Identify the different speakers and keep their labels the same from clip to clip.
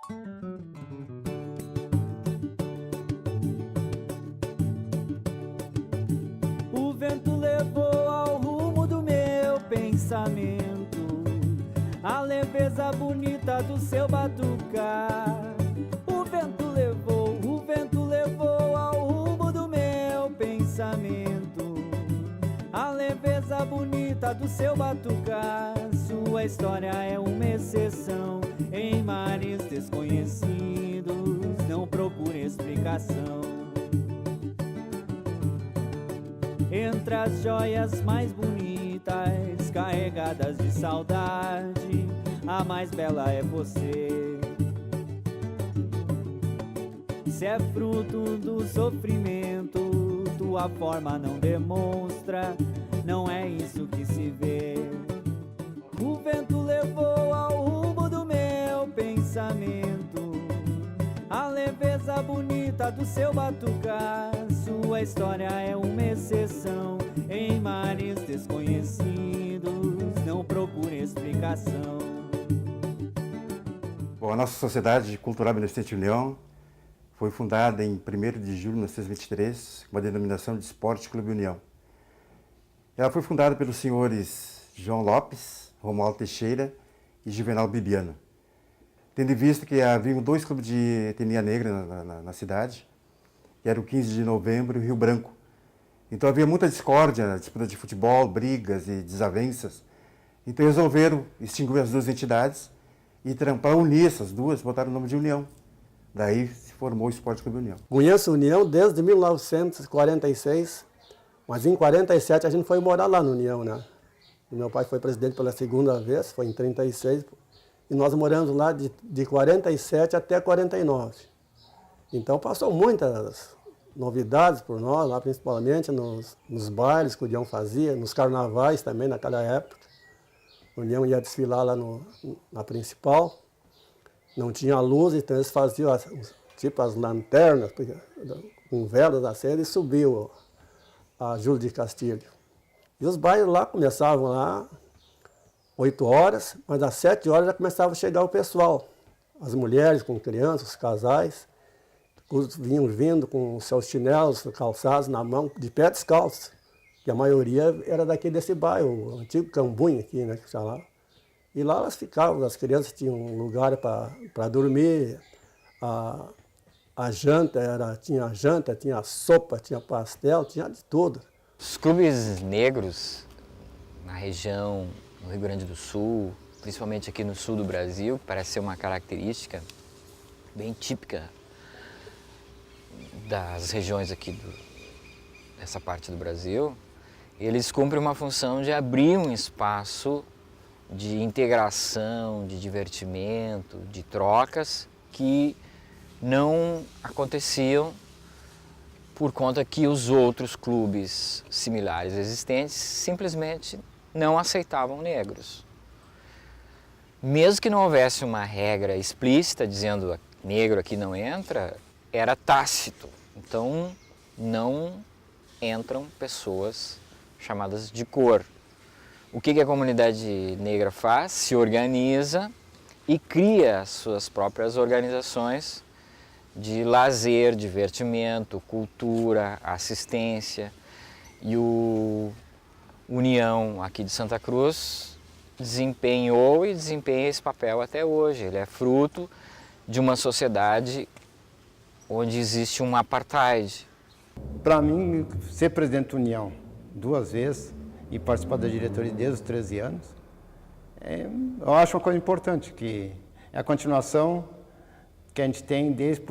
Speaker 1: O vento levou ao rumo do meu pensamento a leveza bonita do seu batucar. O vento levou ao rumo do meu pensamento a leveza bonita do seu batucar. Sua história é uma exceção em mares desconhecidos, não procure explicação. Entre as joias mais bonitas, carregadas de saudade, a mais bela é você. Se é fruto do sofrimento, tua forma não demonstra, não é isso que se vê. O vento levou ao rumo do meu pensamento a leveza bonita do seu batucar. Sua história é uma exceção em mares desconhecidos, não procure explicação.
Speaker 2: Bom, a nossa Sociedade Cultural Beneficente União foi fundada em 1º de julho de 1923, com a denominação de Esporte Clube União. Ela foi fundada pelos senhores João Lopes, Romualdo Teixeira e Juvenal Bibiano, tendo em vista que haviam 2 clubes de etnia negra na cidade, que era o 15 de novembro e o Rio Branco. Então havia muita discórdia, disputa de futebol, brigas e desavenças. Então resolveram extinguir as 2 entidades e, para unir essas 2, botaram o nome de União. Daí se formou o Esporte Clube União.
Speaker 3: Conheço a União desde 1946, mas em 47 a gente foi morar lá na União, né? E meu pai foi presidente pela 2ª vez, foi em 36, e nós moramos lá de 47 até 49. Então passou muitas novidades por nós, lá principalmente nos bailes que o União fazia, nos carnavais também naquela época. A União ia desfilar lá na principal. Não tinha luz, então eles faziam tipo as lanternas, com velas acesas, e subiu a Júlio de Castilho. E os bailes lá começavam lá 8 horas, mas às 7 horas já começava a chegar o pessoal. As mulheres com crianças, os casais, vinham vindo com seus chinelos, calçados na mão, de pé descalço. Que a maioria era desse bairro, o antigo Cambunha aqui, né, que chamava. E lá elas ficavam, as crianças tinham um lugar para dormir, a janta, tinha sopa, tinha pastel, tinha de tudo.
Speaker 4: Os clubes negros na região, no Rio Grande do Sul, principalmente aqui no sul do Brasil, que parece ser uma característica bem típica das regiões aqui dessa parte do Brasil, eles cumprem uma função de abrir um espaço de integração, de divertimento, de trocas que não aconteciam por conta que os outros clubes similares existentes simplesmente não aceitavam negros. Mesmo que não houvesse uma regra explícita dizendo negro aqui não entra, era tácito. Então não entram pessoas chamadas de cor. O que a comunidade negra faz? Se organiza e cria as suas próprias organizações de lazer, divertimento, cultura, assistência. E o União aqui de Santa Cruz desempenhou e desempenha esse papel até hoje. Ele é fruto de uma sociedade onde existe um apartheid.
Speaker 5: Para mim, ser presidente da União 2 vezes e participar da diretoria desde os 13 anos, eu acho uma coisa importante, que é a continuação que a gente tem desde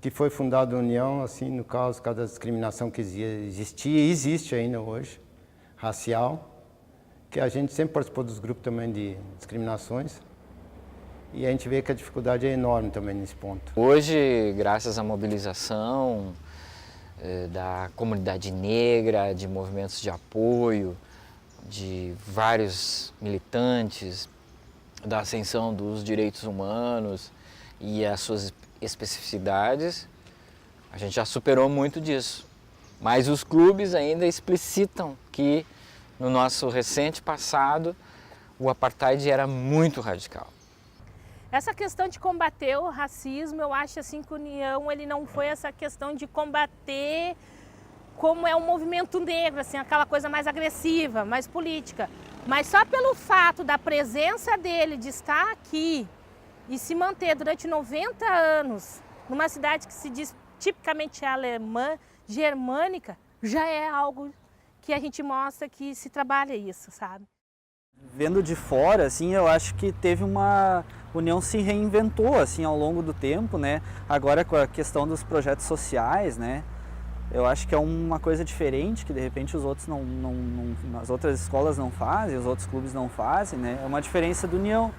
Speaker 5: que foi fundada a União, assim, no caso, cada discriminação que existia e existe ainda hoje, racial, que a gente sempre participou dos grupos também de discriminações, e a gente vê que a dificuldade é enorme também nesse ponto.
Speaker 4: Hoje, graças à mobilização da comunidade negra, de movimentos de apoio, de vários militantes, da ascensão dos direitos humanos e as suas especificidades, a gente já superou muito disso. Mas os clubes ainda explicitam que no nosso recente passado o apartheid era muito radical.
Speaker 6: Essa questão de combater o racismo, eu acho assim que a União ele não foi essa questão de combater como é um movimento negro, assim, aquela coisa mais agressiva, mais política. Mas só pelo fato da presença dele, de estar aqui e se manter durante 90 anos numa cidade que se diz tipicamente alemã, germânica, já é algo que a gente mostra que se trabalha isso, sabe?
Speaker 1: Vendo de fora, assim, eu acho que teve uma... A União se reinventou, assim, ao longo do tempo, né? Agora com a questão dos projetos sociais, né? Eu acho que é uma coisa diferente, que de repente os outros as outras escolas não fazem, os outros clubes não fazem, né? É uma diferença do União.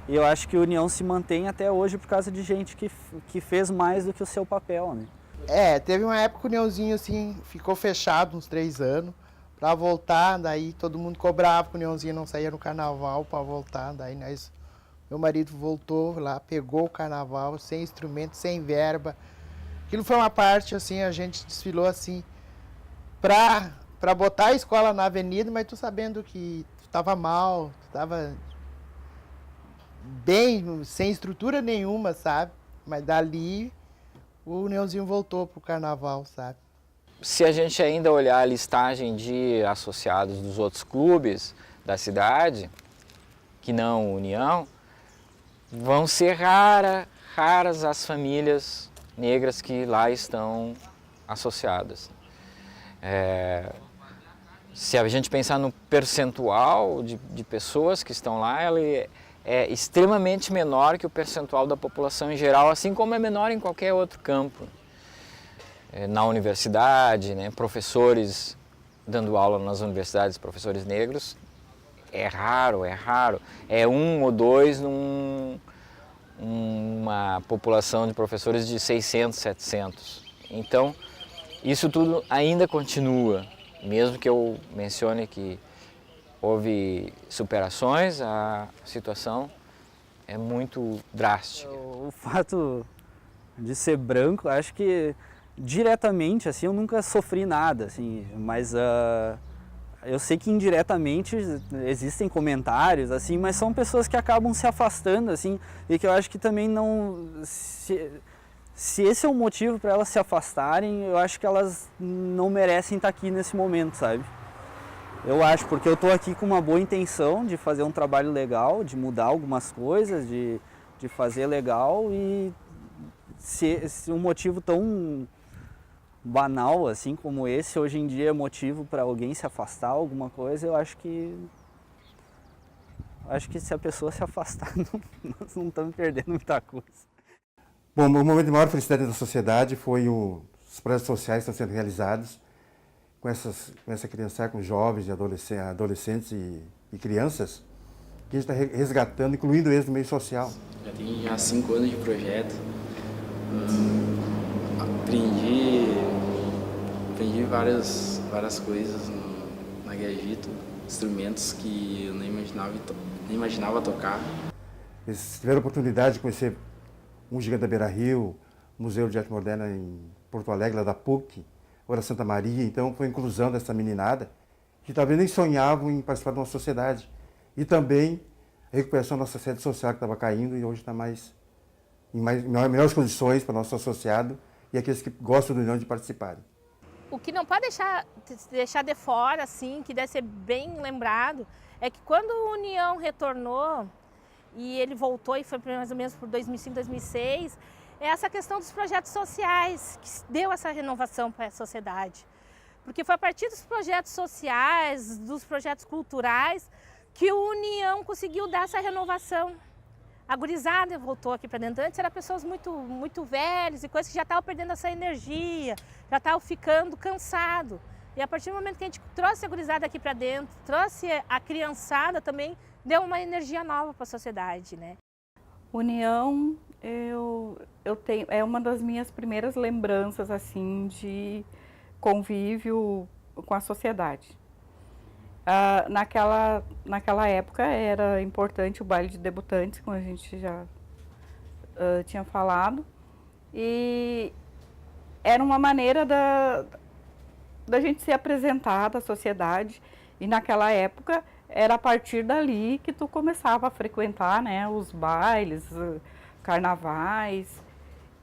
Speaker 1: E eu acho que a União se mantém até hoje por causa de gente que fez mais do que o seu papel, né?
Speaker 7: Teve uma época que o Uniãozinho, assim, ficou fechado uns 3 anos. Para voltar, daí todo mundo cobrava que o Uniãozinho não saía no carnaval para voltar. Daí meu marido voltou lá, pegou o carnaval, sem instrumento, sem verba. Aquilo foi uma parte, assim, a gente desfilou assim, para botar a escola na avenida, mas tu sabendo que tu estava mal, tu estava bem, sem estrutura nenhuma, sabe? Mas dali o Uniãozinho voltou pro carnaval, sabe?
Speaker 4: Se a gente ainda olhar a listagem de associados dos outros clubes da cidade, que não União, vão ser raras as famílias negras que lá estão associadas. Se a gente pensar no percentual de pessoas que estão lá, ele é extremamente menor que o percentual da população em geral, assim como é menor em qualquer outro campo. Na universidade, né, professores dando aula nas universidades, professores negros, é raro. É 1 ou 2 numa população de professores de 600, 700. Então, isso tudo ainda continua, mesmo que eu mencione que houve superações, a situação é muito drástica.
Speaker 1: O fato de ser branco, acho que diretamente, assim, eu nunca sofri nada, assim, mas eu sei que indiretamente existem comentários, assim, mas são pessoas que acabam se afastando, assim, e que eu acho que também não... Se esse é o motivo para elas se afastarem, eu acho que elas não merecem estar aqui nesse momento, sabe? Eu acho, porque eu estou aqui com uma boa intenção de fazer um trabalho legal, de mudar algumas coisas, de fazer legal, e se um motivo tão banal assim como esse hoje em dia é motivo para alguém se afastar alguma coisa, eu acho que se a pessoa se afastar nós não estamos perdendo muita coisa.
Speaker 2: Bom, o momento de maior felicidade da sociedade foi os projetos sociais que estão sendo realizados com essa criançada, com jovens e adolescentes e crianças, que a gente está resgatando, incluindo eles no meio social.
Speaker 8: Já tem 5 anos de projeto. Aprendi várias coisas na Guia Egito, instrumentos que eu nem imaginava tocar.
Speaker 2: Eles tiveram a oportunidade de conhecer um gigante da Beira-Rio, o Museu de Arte Moderna em Porto Alegre, lá da PUC, Ora Santa Maria. Então foi a inclusão dessa meninada que talvez nem sonhavam em participar de uma sociedade. E também a recuperação da nossa sede social que estava caindo e hoje está em melhores condições para o nosso associado e aqueles que gostam do União de participarem.
Speaker 6: O que não pode deixar de fora, assim, que deve ser bem lembrado, é que quando a União retornou e ele voltou, e foi mais ou menos por 2005, 2006, é essa questão dos projetos sociais que deu essa renovação para a sociedade. Porque foi a partir dos projetos sociais, dos projetos culturais, que a União conseguiu dar essa renovação. A gurizada voltou aqui para dentro. Antes eram pessoas muito velhas e coisas que já estavam perdendo essa energia, já estavam ficando cansados. E a partir do momento que a gente trouxe a gurizada aqui para dentro, trouxe a criançada também, deu uma energia nova para a sociedade, né?
Speaker 9: União, eu tenho, é uma das minhas primeiras lembranças assim de convívio com a sociedade. Naquela época era importante o baile de debutantes, como a gente já tinha falado, e era uma maneira da gente se apresentar à sociedade, e naquela época era a partir dali que tu começava a frequentar, né, os bailes, carnavais.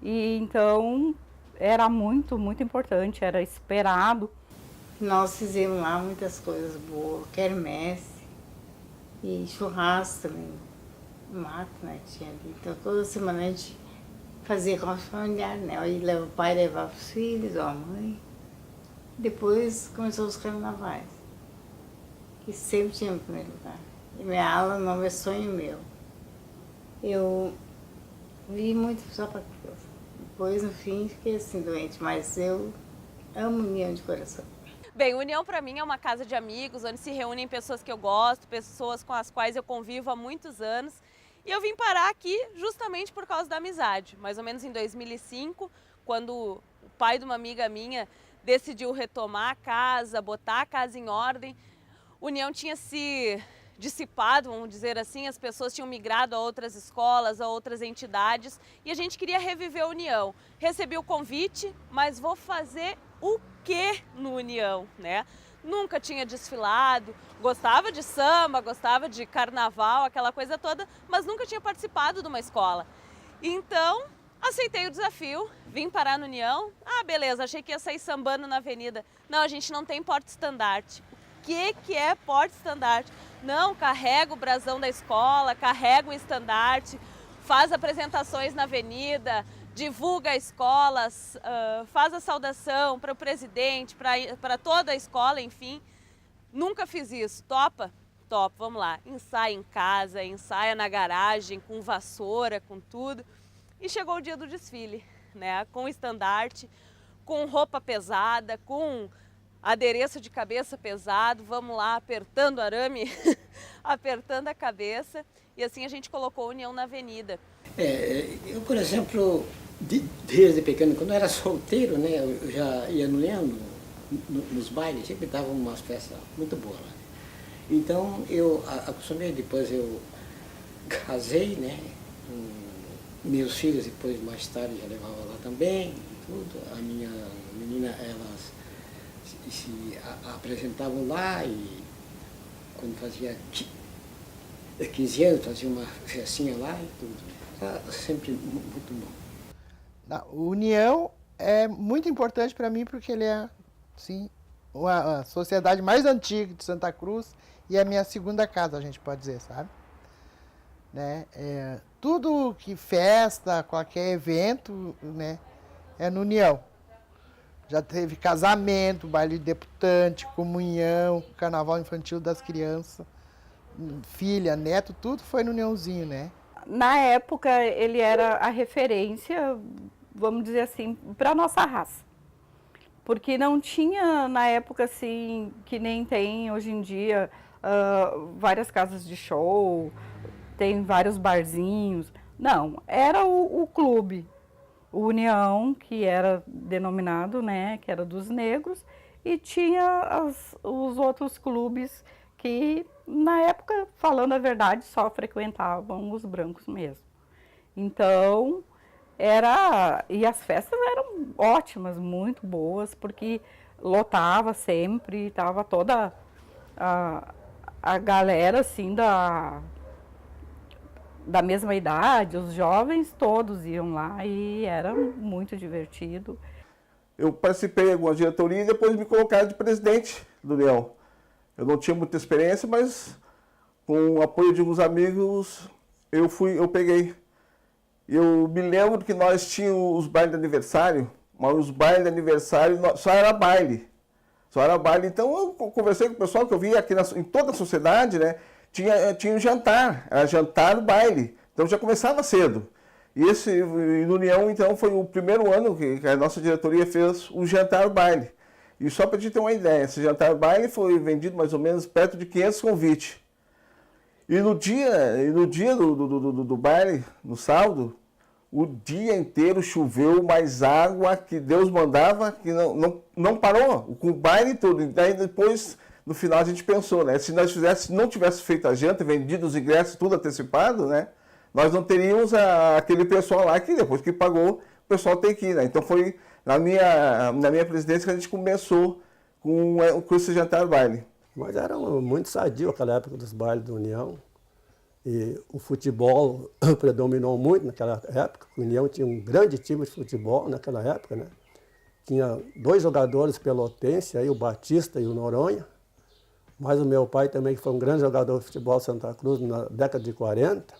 Speaker 9: E então era muito, muito importante, era esperado.
Speaker 10: Nós fizemos lá muitas coisas boas, quermesse e churrasco também, mato, né, tinha ali. Então toda semana a gente fazia com os familiares, né, aí o pai levava os filhos, ou a mãe. Depois começou os carnavais, que sempre tinha em primeiro lugar. E minha aula não é sonho meu. Eu vi muito só para Deus. Depois, no fim, fiquei assim doente, mas eu amo União de coração.
Speaker 11: Bem, União para mim é uma casa de amigos, onde se reúnem pessoas que eu gosto, pessoas com as quais eu convivo há muitos anos. E eu vim parar aqui justamente por causa da amizade. Mais ou menos em 2005, quando o pai de uma amiga minha decidiu retomar a casa, botar a casa em ordem, União tinha se dissipado, vamos dizer assim, as pessoas tinham migrado a outras escolas, a outras entidades, e a gente queria reviver a União. Recebi o convite, mas vou fazer o quê no União, né? Nunca tinha desfilado, gostava de samba, gostava de carnaval, aquela coisa toda, mas nunca tinha participado de uma escola. Então, aceitei o desafio, vim parar no União. Ah, beleza, achei que ia sair sambando na avenida. Não, a gente não tem porta-estandarte. O que é porta-estandarte? Não, carrega o brasão da escola, carrega o estandarte, faz apresentações na avenida, divulga a escola, faz a saudação para o presidente, para toda a escola, enfim. Nunca fiz isso. Topa? Topa, vamos lá. Ensaia em casa, ensaia na garagem, com vassoura, com tudo. E chegou o dia do desfile, né? Com estandarte, com roupa pesada, com adereço de cabeça pesado, vamos lá, apertando arame, apertando a cabeça. E assim a gente colocou a União na avenida.
Speaker 12: Eu, por exemplo, desde pequeno, quando eu era solteiro, né, eu já ia no União, nos bailes, sempre dava umas festas muito boas lá. Então eu acostumei, depois eu casei, né, meus filhos depois, mais tarde, já levava lá também, tudo. A minha menina, elas se apresentavam lá e quando fazia 15 anos, fazia uma festinha lá e tudo. Era sempre muito bom.
Speaker 7: A União é muito importante para mim porque ele é, sim, a sociedade mais antiga de Santa Cruz e é a minha segunda casa, a gente pode dizer, sabe? Né? Tudo que festa, qualquer evento, né, é no União. Já teve casamento, baile de debutante, comunhão, carnaval infantil das crianças, filha, neto, tudo foi no Uniãozinho, né?
Speaker 9: Na época ele era a referência, vamos dizer assim, para a nossa raça. Porque não tinha na época assim, que nem tem hoje em dia, várias casas de show, tem vários barzinhos. Não, era o clube. O União, que era denominado, né, que era dos negros, e tinha os outros clubes que, na época, falando a verdade, só frequentavam os brancos mesmo. Então, e as festas eram ótimas, muito boas, porque lotava sempre, estava toda a galera, assim, da mesma idade, os jovens todos iam lá e era muito divertido.
Speaker 13: Eu participei de alguma diretoria e depois me colocaram de presidente do União. Eu não tinha muita experiência, mas com o apoio de alguns amigos eu peguei. Eu me lembro que nós tínhamos os bailes de aniversário, mas os bailes de aniversário só era baile. Só era baile. Então eu conversei com o pessoal que eu via aqui em toda a sociedade, né? Tinha um jantar, era jantar, baile, então já começava cedo. E no União, então, foi o primeiro ano que a nossa diretoria fez o jantar, baile. E só para a gente ter uma ideia, esse jantar, baile foi vendido mais ou menos perto de 500 convites. E no dia do baile, no sábado, o dia inteiro choveu, mais água que Deus mandava, que não parou, com o baile e tudo. E daí depois... No final a gente pensou, né? Se nós não tivesse feito a janta, vendido os ingressos tudo antecipado, né? Nós não teríamos aquele pessoal lá que depois que pagou, o pessoal tem que ir, né? Então foi na minha presidência que a gente começou com esse jantar baile.
Speaker 3: Mas era muito sadio aquela época dos bailes da União. E o futebol predominou muito naquela época. A União tinha um grande time de futebol naquela época, né? Tinha 2 jogadores pelotenses, aí, o Batista e o Noronha. Mas o meu pai também, que foi um grande jogador de futebol Santa Cruz na década de 40.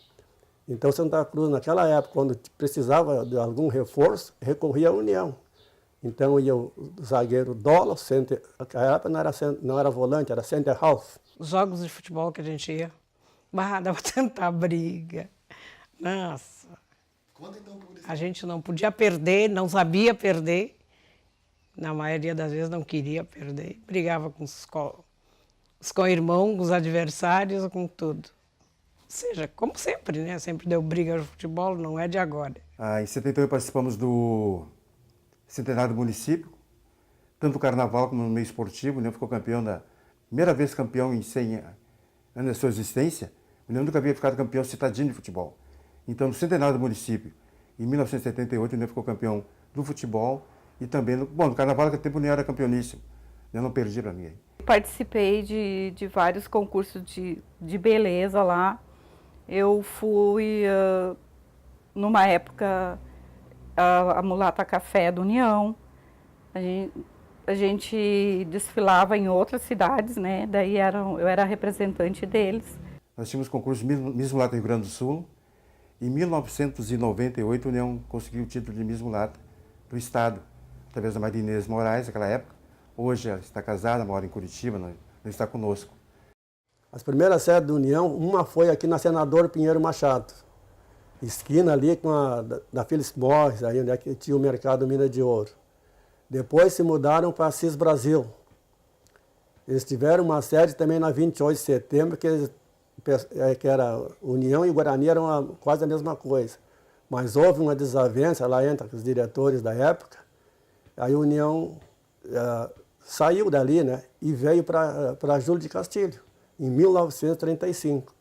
Speaker 3: Então Santa Cruz, naquela época, quando precisava de algum reforço, recorria à União. Então ia o zagueiro Dolo, naquela época não era volante, era center half.
Speaker 14: Os jogos de futebol que a gente ia, dava tanta briga. Nossa. A gente não podia perder, não sabia perder. Na maioria das vezes não queria perder. Brigava com os co-irmãos, com os adversários, com tudo. Ou seja, como sempre, né? Sempre deu briga no futebol, não é de agora.
Speaker 2: Em 78 participamos do centenário do município, tanto no carnaval como no meio esportivo. O União ficou campeão primeira vez campeão em 100 anos de sua existência. O União nunca havia ficado campeão citadino de futebol. Então, no centenário do município, em 1978, o União ficou campeão do futebol e também, no carnaval, naquele tempo o União era campeoníssimo. Eu não perdi para ninguém.
Speaker 9: Participei de vários concursos de beleza lá. Eu fui, numa época, a Mulata Café da União. A gente desfilava em outras cidades, né? Daí eu era representante deles.
Speaker 2: Nós tínhamos concurso Miss Mulata Rio Grande do Sul. Em 1998, a União conseguiu o título de Miss Mulata do Estado, através da Maria Inês Moraes, naquela época. Hoje ela está casada, mora em Curitiba, não está conosco.
Speaker 3: As primeiras sedes da União, uma foi aqui na Senador Pinheiro Machado, esquina ali com da Phyllis Morris, aí onde é que tinha o mercado Mina de Ouro. Depois se mudaram para Assis Brasil. Eles tiveram uma sede também na 28 de setembro, que era União e Guarani eram quase a mesma coisa. Mas houve uma desavença lá entre os diretores da época, aí a União saiu dali, né, e veio para Júlio de Castilho, em 1935.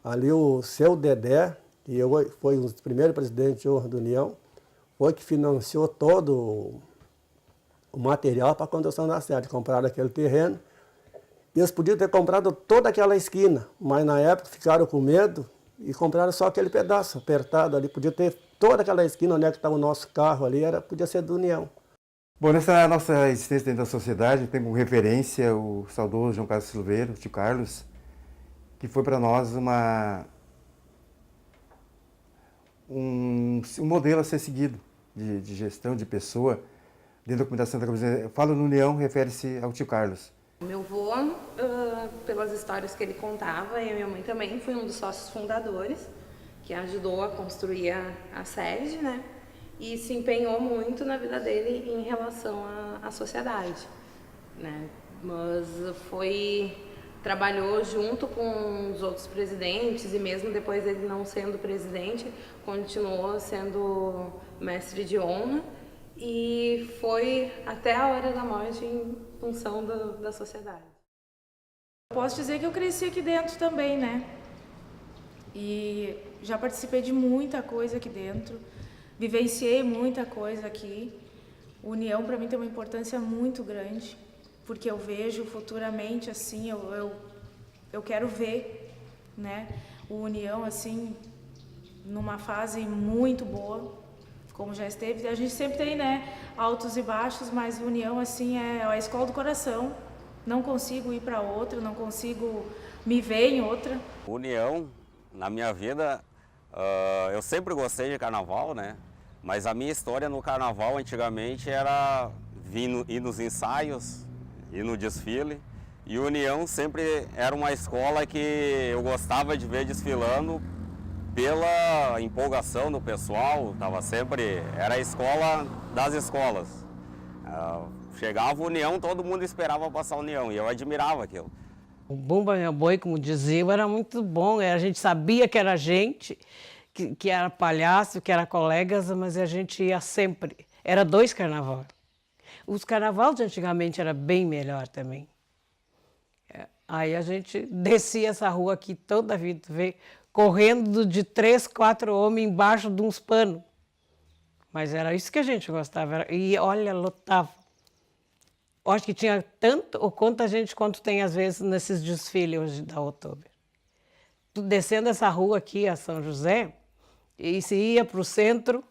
Speaker 3: Ali o seu Dedé, que foi um dos primeiros presidentes de honra da União, foi que financiou todo o material para a construção da sede. Compraram aquele terreno. E eles podiam ter comprado toda aquela esquina, mas na época ficaram com medo e compraram só aquele pedaço apertado ali. Podia ter toda aquela esquina onde é que estava o nosso carro ali, podia ser da União.
Speaker 2: Bom, nessa nossa existência dentro da sociedade, tem como referência o saudoso João Carlos Silveira, o tio Carlos, que foi para nós um modelo a ser seguido de gestão, de pessoa, dentro da comunidade Santa Cruz. Falo no União, refere-se ao tio Carlos.
Speaker 15: Meu avô, pelas histórias que ele contava, e a minha mãe também foi um dos sócios fundadores, que ajudou a construir a sede, né? E se empenhou muito na vida dele em relação à sociedade, né? Mas trabalhou junto com os outros presidentes e mesmo depois dele não sendo presidente, continuou sendo mestre de honra e foi até a hora da morte em função da sociedade.
Speaker 16: Posso dizer que eu cresci aqui dentro também, né? E já participei de muita coisa aqui dentro. Vivenciei muita coisa aqui. União para mim tem uma importância muito grande, porque eu vejo futuramente assim, eu quero ver, né, o União assim numa fase muito boa, como já esteve. A gente sempre tem, né, altos e baixos, mas a União assim é a escola do coração. Não consigo ir para outra, não consigo me ver em outra.
Speaker 17: União, na minha vida, eu sempre gostei de carnaval, né? Mas a minha história no carnaval antigamente era ir nos ensaios, ir no desfile. E União sempre era uma escola que eu gostava de ver desfilando pela empolgação do pessoal. Era a escola das escolas. Chegava a União, todo mundo esperava passar a União e eu admirava aquilo.
Speaker 14: O Bumba Meu Boi, como diziam, era muito bom. A gente sabia que era gente, que era palhaço, que era colegas, mas a gente ia sempre. Era 2 carnavais. Os carnavais de antigamente era bem melhor também. Aí a gente descia essa rua aqui toda a vida, correndo de 3, 4 homens embaixo de uns panos. Mas era isso que a gente gostava. E olha, lotava. Eu acho que tinha tanto ou quanta gente quanto tem às vezes nesses desfiles hoje da Outubro. Descendo essa rua aqui, a São José, e se ia para o centro,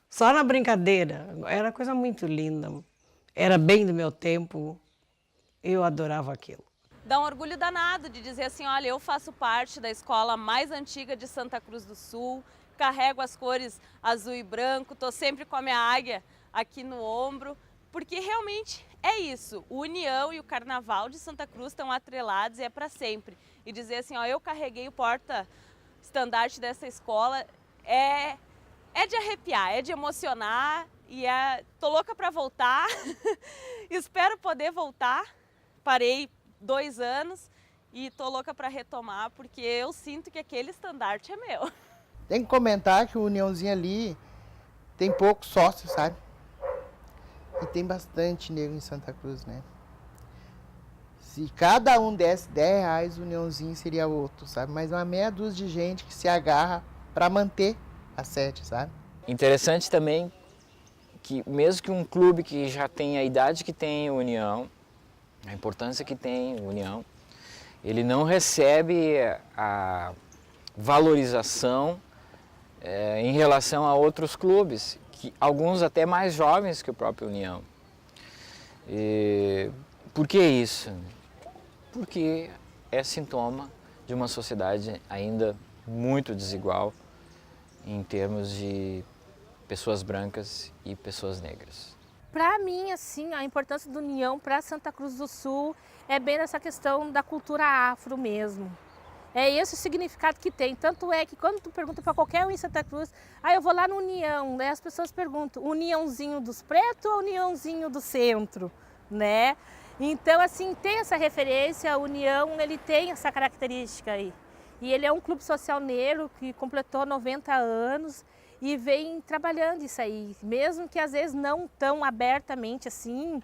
Speaker 14: só na brincadeira. Era coisa muito linda. Era bem do meu tempo. Eu adorava aquilo.
Speaker 11: Dá um orgulho danado de dizer assim, olha, eu faço parte da escola mais antiga de Santa Cruz do Sul, carrego as cores azul e branco, estou sempre com a minha águia aqui no ombro, porque realmente é isso, o União e o Carnaval de Santa Cruz estão atrelados e é para sempre. E dizer assim, ó, eu carreguei o porta-estandarte dessa escola, é de arrepiar, é de emocionar e tô louca para voltar, espero poder voltar, parei 2 anos e tô louca para retomar, porque eu sinto que aquele estandarte é meu.
Speaker 7: Tem que comentar que o Uniãozinho ali tem poucos sócios, sabe? E tem bastante negro em Santa Cruz, né? Se cada um desse R$10, o Uniãozinho seria outro, sabe? Mas uma meia dúzia de gente que se agarra para manter a sede, sabe?
Speaker 4: Interessante também que mesmo que um clube que já tem a idade que tem o União, a importância que tem o União, ele não recebe a valorização em relação a outros clubes, que, alguns até mais jovens que o próprio União. Por que isso? Porque é sintoma de uma sociedade ainda muito desigual em termos de pessoas brancas e pessoas negras.
Speaker 6: Para mim, assim, a importância do União para Santa Cruz do Sul é bem nessa questão da cultura afro mesmo. É esse o significado que tem. Tanto é que quando tu pergunta para qualquer um em Santa Cruz, eu vou lá no União, né? As pessoas perguntam, Uniãozinho dos Pretos ou Uniãozinho do Centro, né? Então, assim, tem essa referência, a União, ele tem essa característica aí. E ele é um clube social negro que completou 90 anos e vem trabalhando isso aí, mesmo que às vezes não tão abertamente assim,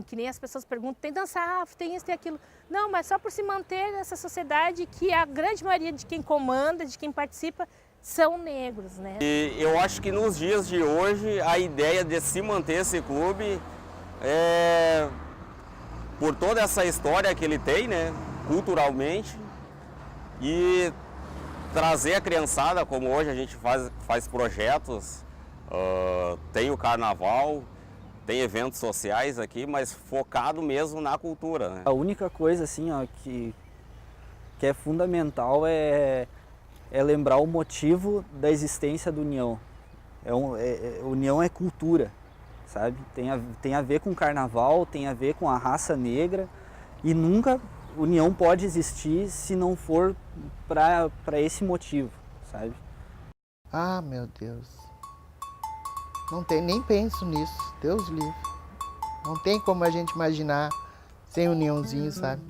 Speaker 6: que nem as pessoas perguntam, tem dança afro, tem isso, tem aquilo. Não, mas só por se manter nessa sociedade que a grande maioria de quem comanda, de quem participa, são negros, né?
Speaker 17: E eu acho que nos dias de hoje, a ideia de se manter esse clube é por toda essa história que ele tem, né, culturalmente, e trazer a criançada, como hoje a gente faz projetos, tem o carnaval, tem eventos sociais aqui, mas focado mesmo na cultura, né?
Speaker 18: A única coisa assim, ó, que é fundamental é lembrar o motivo da existência da União. União é cultura, sabe? Tem a ver com carnaval, tem a ver com a raça negra e nunca União pode existir se não for para esse motivo, sabe?
Speaker 7: Ah, meu Deus. Não tem, nem penso nisso, Deus livre. Não tem como a gente imaginar sem Uniãozinho, sabe?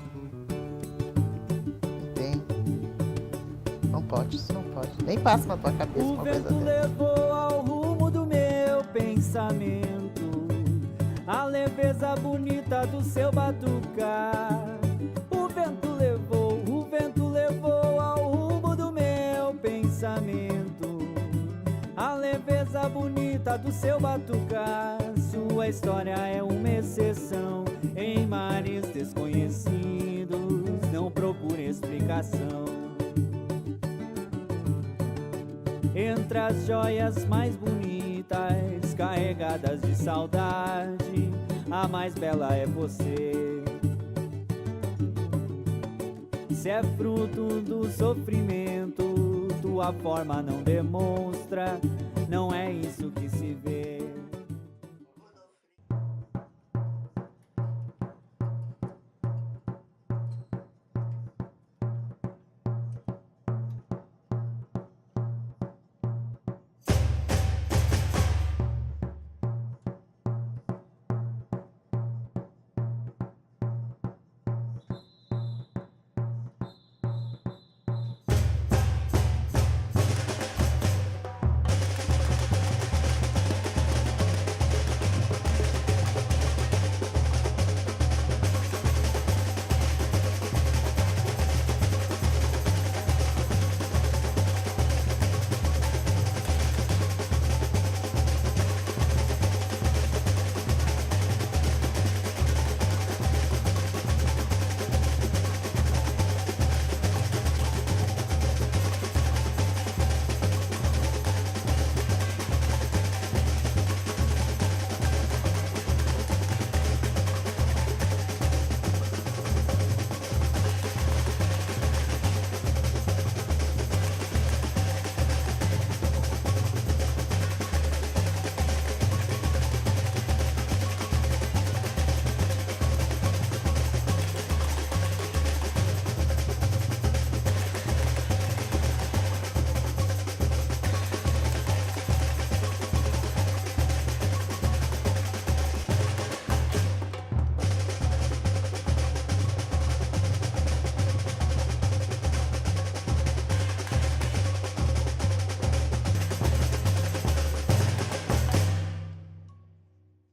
Speaker 7: Não tem. Não pode, isso não pode. Nem passa na tua cabeça uma coisa dessa.
Speaker 1: O vento levou ao rumo do meu pensamento a leveza bonita do seu batucar. O vento levou ao rumo do meu pensamento a leveza bonita do seu batucar. Sua história é uma exceção em mares desconhecidos, não procure explicação. Entre as joias mais bonitas, carregadas de saudade, a mais bela é você. Se é fruto do sofrimento, tua forma não demonstra, não é isso que se vê.